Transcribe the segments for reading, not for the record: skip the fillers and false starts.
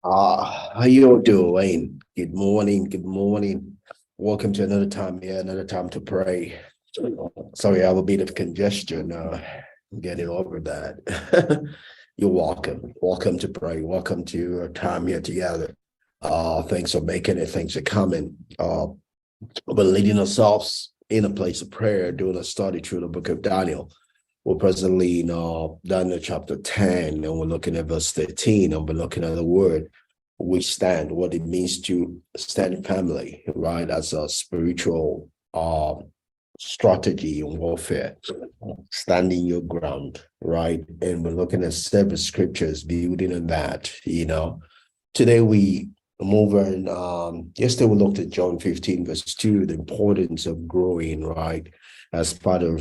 How you doing? Good morning. Good morning. Welcome to another time here, another time to pray. Sorry, I have a bit of congestion. I'm getting over that. You're welcome. Welcome to pray. Welcome to our time here together. Thanks for making it. Thanks for coming. We're leading ourselves in a place of prayer, doing a study through the book of Daniel. We're presently in Daniel chapter 10, and we're looking at verse 13, and we're looking at the word which stand, what it means to stand family, right? As a spiritual strategy in warfare, standing your ground, right? And we're looking at several scriptures building on that. Today we move on. Yesterday we looked at John 15, verse 2, the importance of growing, right? As part of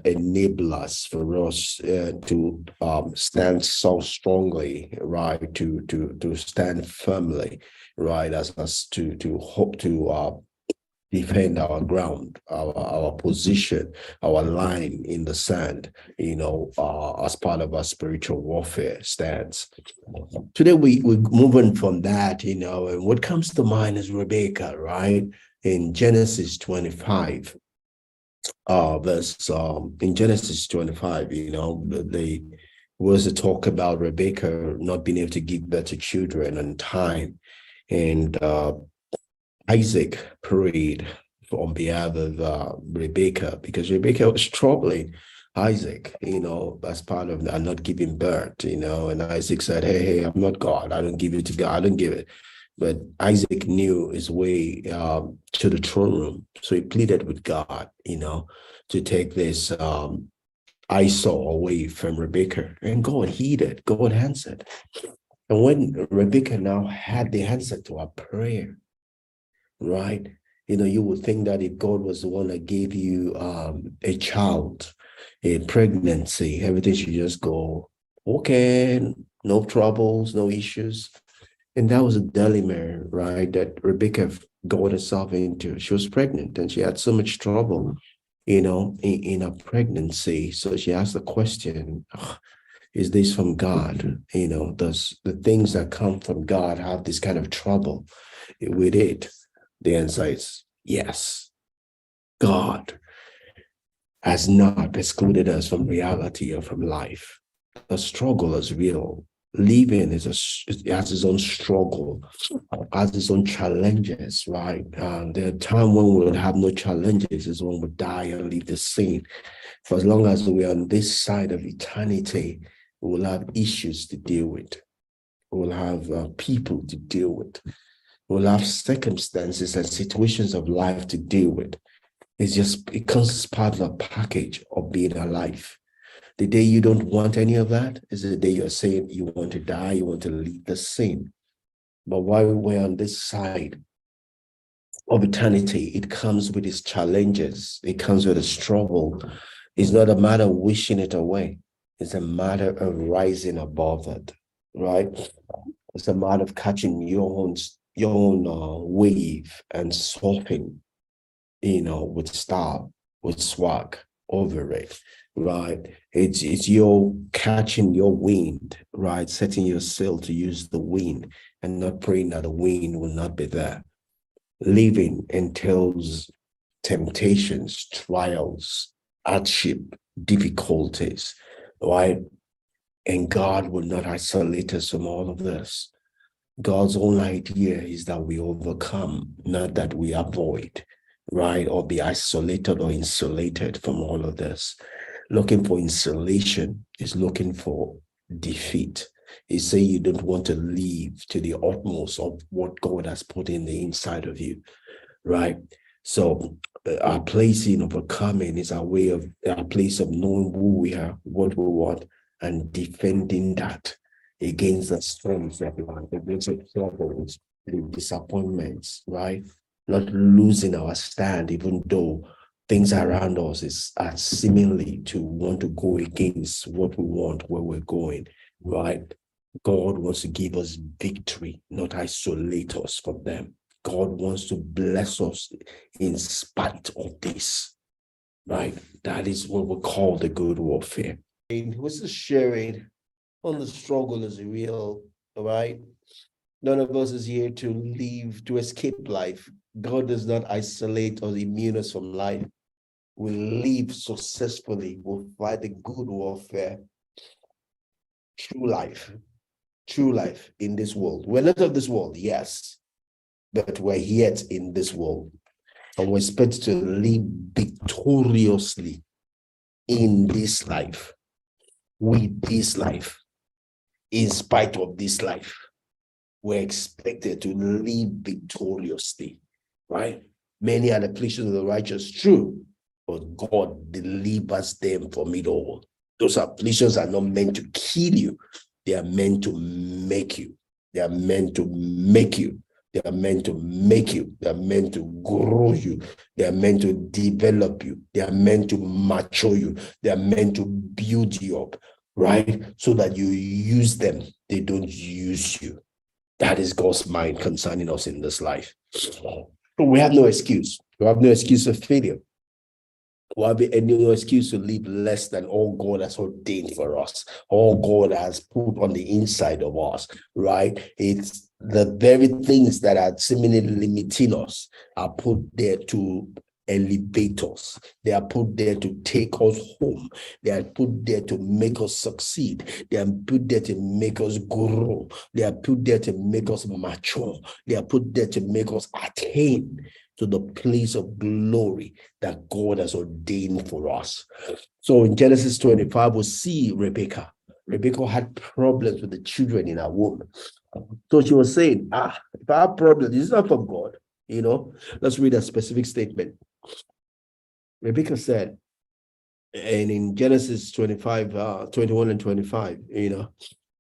enablers for us to stand so strongly, right? To stand firmly, right? As us to hope to defend our ground, our position, our line in the sand, as part of our spiritual warfare stance. Today we're moving from that, and what comes to mind is Rebekah, right? In Genesis 25, in Genesis 25, they was a talk about Rebekah not being able to give birth to children on time. And Isaac prayed on behalf of Rebekah because Rebekah was troubling Isaac, as part of not giving birth, and Isaac said, hey, I'm not God. I don't give it to God. I don't give it. But Isaac knew his way to the throne room. So he pleaded with God, to take this eyesore away from Rebekah. And God heeded, God answered. And when Rebekah now had the answer to her prayer, right? You would think that if God was the one that gave you a child, a pregnancy, everything should just go, okay, no troubles, no issues. And that was a dilemma, right, that Rebecca got herself into. She was pregnant and she had so much trouble, in her pregnancy. So she asked the question, is this from God? Does the things that come from God have this kind of trouble with it? The answer is yes. God has not excluded us from reality or from life. The struggle is real. Living it has its own struggle, has its own challenges, right? The time when we will have no challenges is when we die and leave the scene. For as long as we are on this side of eternity, we will have issues to deal with. We will have people to deal with. We will have circumstances and situations of life to deal with. It comes as part of a package of being alive. The day you don't want any of that is the day you're saying you want to die, you want to leave the scene. But while we're on this side of eternity, it comes with its challenges, it comes with a struggle. It's not a matter of wishing it away, it's a matter of rising above it, right? It's a matter of catching your own wave and surfing, with style, with swag over it, right? It's your catching your wind, right? Setting your sail to use the wind and not praying that the wind will not be there. Living entails temptations, trials, hardship, difficulties, right? And God will not isolate us from all of this. God's own idea is that we overcome, not that we avoid, right? Or be isolated or insulated from all of this. Looking for insulation is looking for defeat. Is saying you don't want to live to the utmost of what God has put in the inside of you, right? So our place in overcoming is our place of knowing who we are, what we want, and defending that against the storms of life, against the troubles, the disappointments, right? Not losing our stand, even though things around us are seemingly to want to go against what we want, where we're going, right? God wants to give us victory, not isolate us from them. God wants to bless us in spite of this, right? That is what we call the good warfare. And we're just sharing on the struggle is real, right? None of us is here to live, to escape life. God does not isolate or immune us from life. We live successfully. We'll fight the good warfare. True life in this world. We're not of this world, yes, but we're yet in this world. And we're expected to live victoriously in this life, with this life, in spite of this life. We're expected to live victoriously, right? Many are the afflictions of the righteous, true, but God delivers them from it all. Those afflictions are not meant to kill you. They are meant to make you. They are meant to make you. They are meant to make you. They are meant to grow you. They are meant to develop you. They are meant to mature you. They are meant to build you up, right? So that you use them. They don't use you. That is God's mind concerning us in this life. So we have no excuse. We have no excuse of failure. We have no excuse to live less than all God has ordained for us, all God has put on the inside of us, right? It's the very things that are seemingly limiting us are put there to elevate us. They are put there to take us home. They are put there to make us succeed. They are put there to make us grow. They are put there to make us mature. They are put there to make us attain to the place of glory that God has ordained for us. So in Genesis 25, we'll see Rebekah. Rebekah had problems with the children in her womb. So she was saying, if I have problems, this is not from God. Let's read a specific statement. Rebekah said, and in Genesis 25, 21 and 25,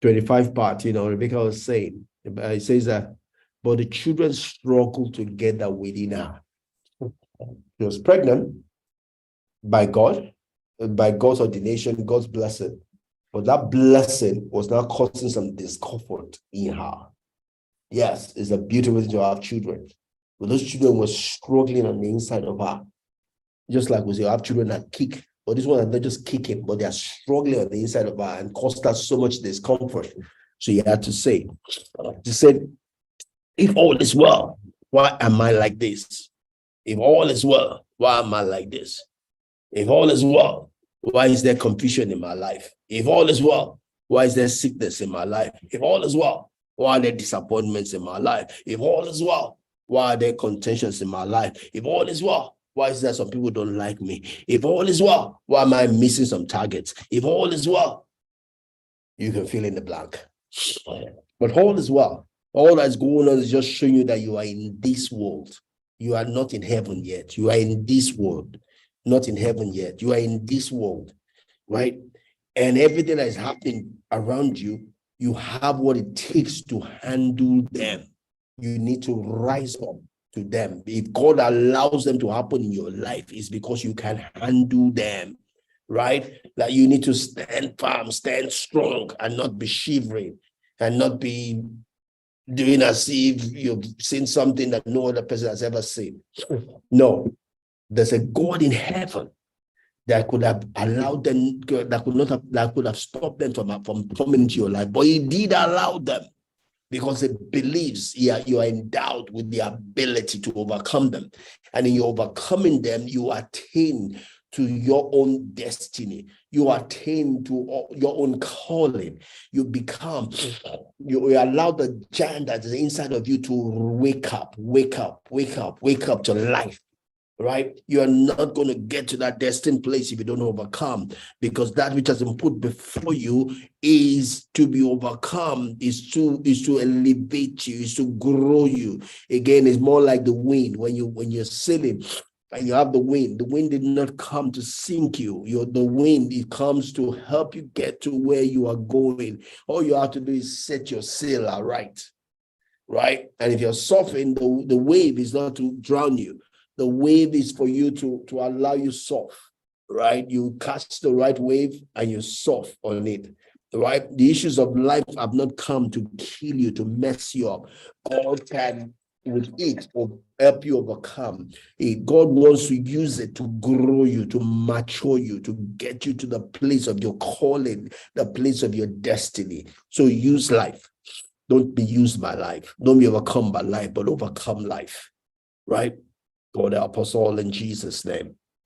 25 part, Rebekah was saying, it says that, but the children struggled together within her. She was pregnant by God, by God's ordination, God's blessing. But that blessing was now causing some discomfort in her. Yes, it's a beautiful thing to have children. But those children were struggling on the inside of her. Just like we say, have children that kick. But this one are not just kicking, but they are struggling on the inside of her and caused her so much discomfort. So you had to say, she said, if all is well, why am I like this? If all is well, why am I like this? If all is well, why is there confusion in my life? If all is well, why is there sickness in my life? If all is well, why are there disappointments in my life? If all is well, why are there contentions in my life? If all is well, why is there some people don't like me? If all is well, why am I missing some targets? If all is well, you can fill in the blank. But all is well. All that's going on is just showing you that you are in this world. You are not in heaven yet. You are in this world, not in heaven yet. You are in this world, right? And everything that is happening around you, you have what it takes to handle them. You need to rise up to them. If God allows them to happen in your life, it's because you can handle them, right? That you need to stand firm, stand strong, and not be shivering, and not be doing as if you've seen something that no other person has ever seen. No, there's a God in heaven that could have allowed them, that could have stopped them from coming into your life, but he did allow them because he believes you are endowed with the ability to overcome them. And in your overcoming them, you attain to your own destiny. You attain to your own calling. You allow the giant that is inside of you to wake up to life. Right? You are not going to get to that destined place if you don't overcome, because that which has been put before you is to be overcome, is to elevate you, is to grow you. Again, it's more like the wind. When you're sailing and you have the wind did not come to sink you. The wind, it comes to help you get to where you are going. All you have to do is set your sail right? And if you're surfing, the wave is not to drown you. The wave is for you to allow you surf, right? You catch the right wave and you surf on it, right? The issues of life have not come to kill you, to mess you up. God can, with it, help you overcome it. God wants to use it to grow you, to mature you, to get you to the place of your calling, the place of your destiny. So use life. Don't be used by life. Don't be overcome by life, but overcome life, right? God help us all in Jesus' name.